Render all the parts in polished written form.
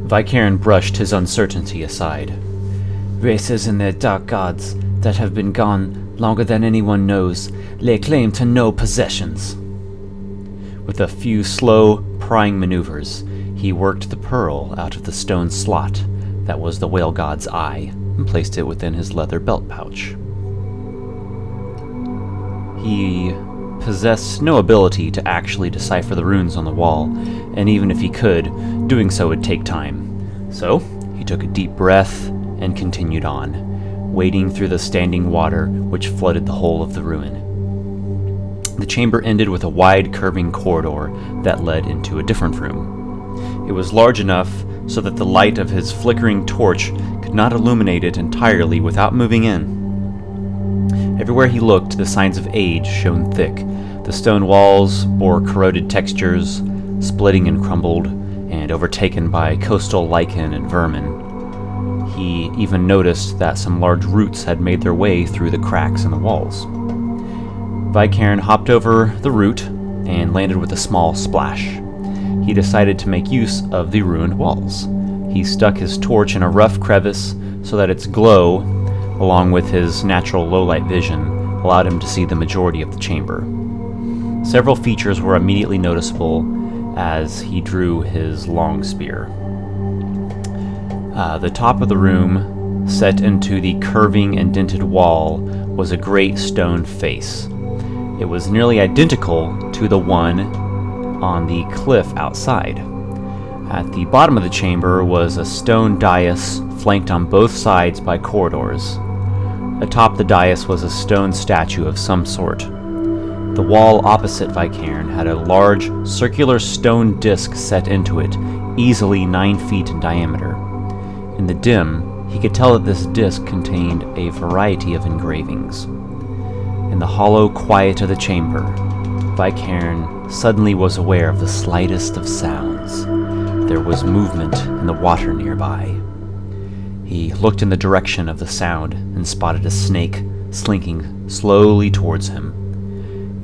Vai'cairn brushed his uncertainty aside. Races and their dark gods that have been gone longer than anyone knows lay claim to no possessions. With a few slow, prying maneuvers, he worked the pearl out of the stone slot that was the whale god's eye and placed it within his leather belt pouch. He possessed no ability to actually decipher the runes on the wall, and even if he could, doing so would take time. So, he took a deep breath and continued on, wading through the standing water which flooded the whole of the ruin. The chamber ended with a wide, curving corridor that led into a different room. It was large enough so that the light of his flickering torch could not illuminate it entirely without moving in. Everywhere he looked, the signs of age shone thick. The stone walls bore corroded textures, splitting and crumbled, and overtaken by coastal lichen and vermin. He even noticed that some large roots had made their way through the cracks in the walls. Vai'cairn hopped over the root and landed with a small splash. He decided to make use of the ruined walls. He stuck his torch in a rough crevice so that its glow, along with his natural low-light vision, allowed him to see the majority of the chamber. Several features were immediately noticeable as he drew his long spear. The top of the room, set into the curving and dented wall, was a great stone face. It was nearly identical to the one on the cliff outside. At the bottom of the chamber was a stone dais flanked on both sides by corridors. Atop the dais was a stone statue of some sort. The wall opposite Vai'cairn had a large, circular stone disc set into it, easily 9 feet in diameter. In the dim, he could tell that this disc contained a variety of engravings. In the hollow quiet of the chamber, Vai'cairn suddenly was aware of the slightest of sounds. There was movement in the water nearby. He looked in the direction of the sound and spotted a snake slinking slowly towards him.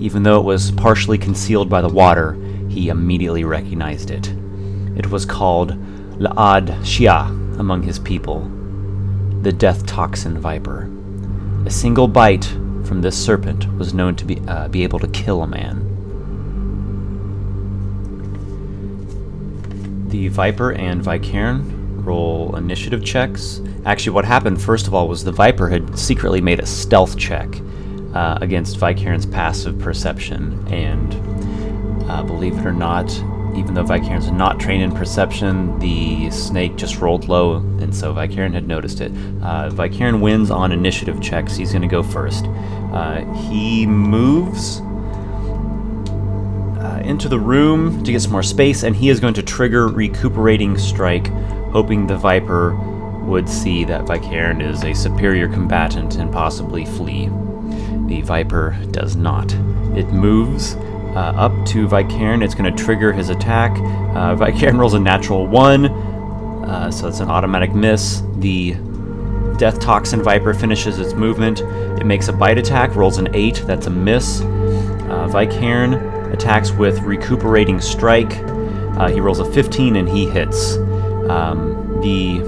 Even though it was partially concealed by the water, he immediately recognized it. It was called La'ad Shia among his people, the death toxin viper. A single bite from this serpent was known to be able to kill a man. The Viper and Vai'cairn roll initiative checks. Actually, what happened first of all was the Viper had secretly made a stealth check against Vai'cairn's passive perception, and believe it or not, even though Vai'cairn's not trained in perception, the snake just rolled low, and so Vai'cairn had noticed it. Vai'cairn wins on initiative checks. He's going to go first. He moves into the room to get some more space, and he is going to trigger Recuperating Strike, hoping the Viper would see that Vai'cairn is a superior combatant and possibly flee. The Viper does not. It moves up to Vai'cairn. It's going to trigger his attack. Vai'cairn rolls a natural 1, so it's an automatic miss. The Death Toxin Viper finishes its movement. It makes a bite attack, rolls an 8, that's a miss. Vai'cairn attacks with Recuperating Strike. He rolls a 15 and he hits. The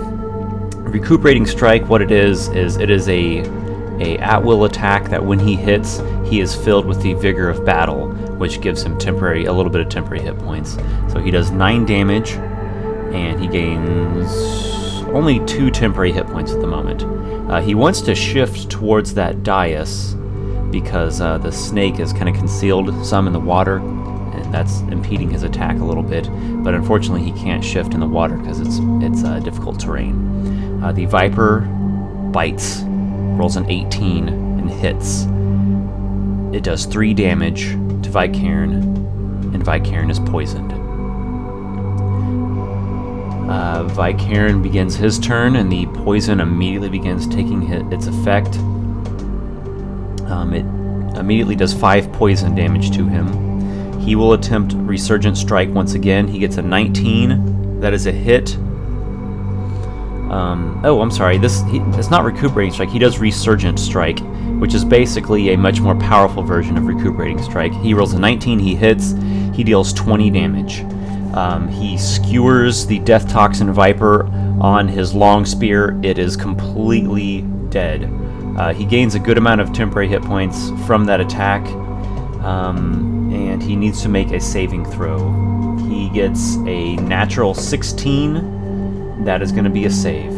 Recuperating Strike, what it is it is a at-will attack that when he hits, he is filled with the Vigor of Battle, which gives him a little bit of temporary hit points. So he does 9 damage, and he gains only 2 temporary hit points at the moment. He wants to shift towards that dais because the snake is kind of concealed some in the water, and that's impeding his attack a little bit. But unfortunately, he can't shift in the water because it's difficult terrain. The Viper bites, rolls an 18, and hits. It does 3 damage to Vai'cairn, and Vai'cairn is poisoned. Vai'cairn begins his turn, and the poison immediately begins taking its effect. It immediately does 5 poison damage to him. He will attempt Resurgent Strike once again. He gets a 19. That is a hit. I'm sorry. It's not Recuperating Strike. He does Resurgent Strike, which is basically a much more powerful version of Recuperating Strike. He rolls a 19. He hits. He deals 20 damage. He skewers the Death Toxin Viper on his long spear. It is completely dead. He gains a good amount of temporary hit points from that attack, and he needs to make a saving throw. He gets a natural 16. That is going to be a save.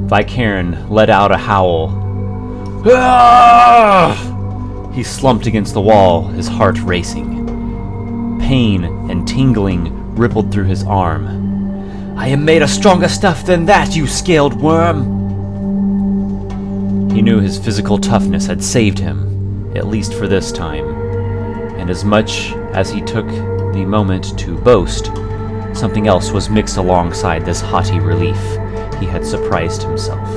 Vai'cairn let out a howl. Ah! He slumped against the wall, his heart racing. Pain and tingling rippled through his arm. "I am made of stronger stuff than that, you scaled worm!" He knew his physical toughness had saved him, at least for this time, and as much as he took the moment to boast, something else was mixed alongside this haughty relief. He had surprised himself.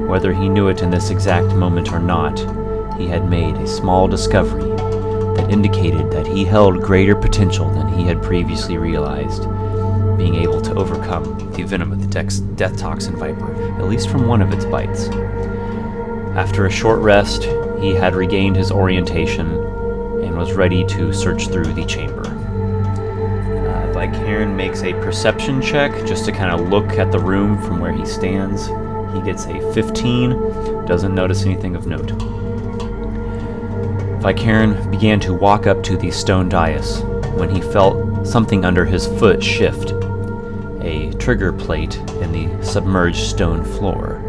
Whether he knew it in this exact moment or not, he had made a small discovery that indicated that he held greater potential than he had previously realized, being able to overcome the venom of the Death Toxin Viper, at least from one of its bites. After a short rest, he had regained his orientation and was ready to search through the chamber. Vai'cairn makes a perception check just to kind of look at the room from where he stands. He gets a 15, doesn't notice anything of note. Vai'cairn began to walk up to the stone dais when he felt something under his foot shift, a trigger plate in the submerged stone floor.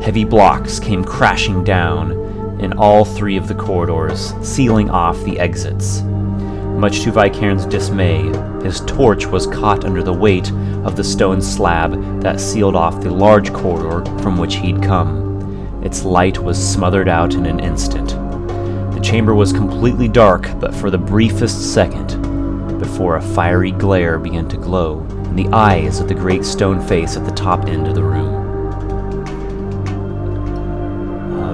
Heavy blocks came crashing down in all three of the corridors, sealing off the exits. Much to Vai'cairn's dismay, his torch was caught under the weight of the stone slab that sealed off the large corridor from which he'd come. Its light was smothered out in an instant. The chamber was completely dark, but for the briefest second, before a fiery glare began to glow in the eyes of the great stone face at the top end of the room.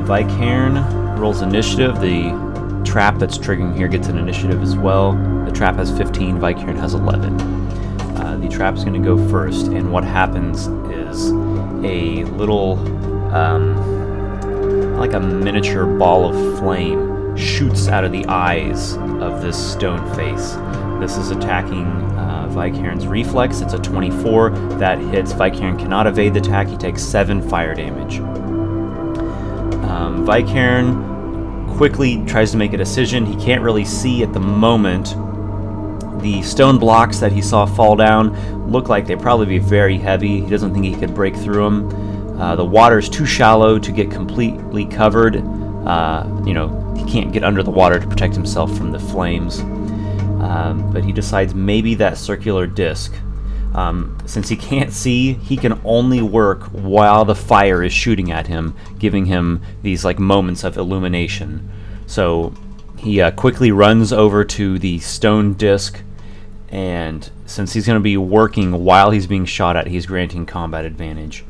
Vai'cairn rolls initiative. The trap that's triggering here gets an initiative as well. The trap has 15, Vai'cairn has 11. The trap's going to go first, and what happens is a little, like a miniature ball of flame shoots out of the eyes of this stone face. This is attacking Vai'cairn's reflex. It's a 24. That hits. Vai'cairn cannot evade the attack. He takes 7 fire damage. Vai'cairn quickly tries to make a decision. He can't really see at the moment. The stone blocks that he saw fall down look like they'd probably be very heavy. He doesn't think he could break through them. The water's too shallow to get completely covered. He can't get under the water to protect himself from the flames. But he decides maybe that circular disc. Since he can't see, he can only work while the fire is shooting at him, giving him these like moments of illumination. So he quickly runs over to the stone disc, and since he's going to be working while he's being shot at, he's granting combat advantage.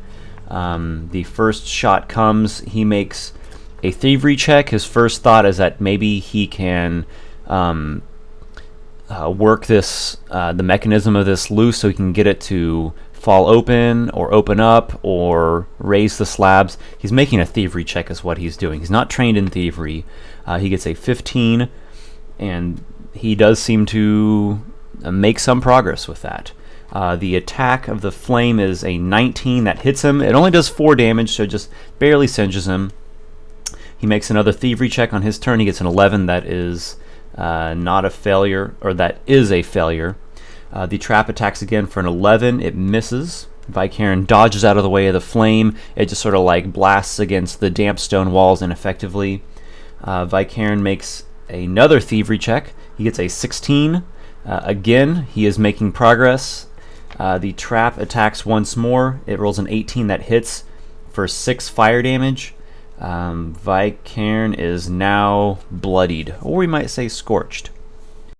The first shot comes. He makes a thievery check. His first thought is that maybe he can work this the mechanism of this loose so he can get it to fall open or open up or raise the slabs. He's making a thievery check is what he's doing. He's not trained in thievery. He gets a 15, and he does seem to make some progress with that. The attack of the flame is a 19 that hits him. It only does 4 damage, so it just barely singes him. He makes another thievery check on his turn. He gets an 11. That is not a failure, or that is a failure. The trap attacks again for an 11. It misses. Vai'cairn dodges out of the way of the flame. It just sort of like blasts against the damp stone walls ineffectively. Vai'cairn makes another thievery check. He gets a 16. Again, he is making progress. The trap attacks once more. It rolls an 18 that hits for 6 fire damage. Vai'cairn is now bloodied, or we might say scorched.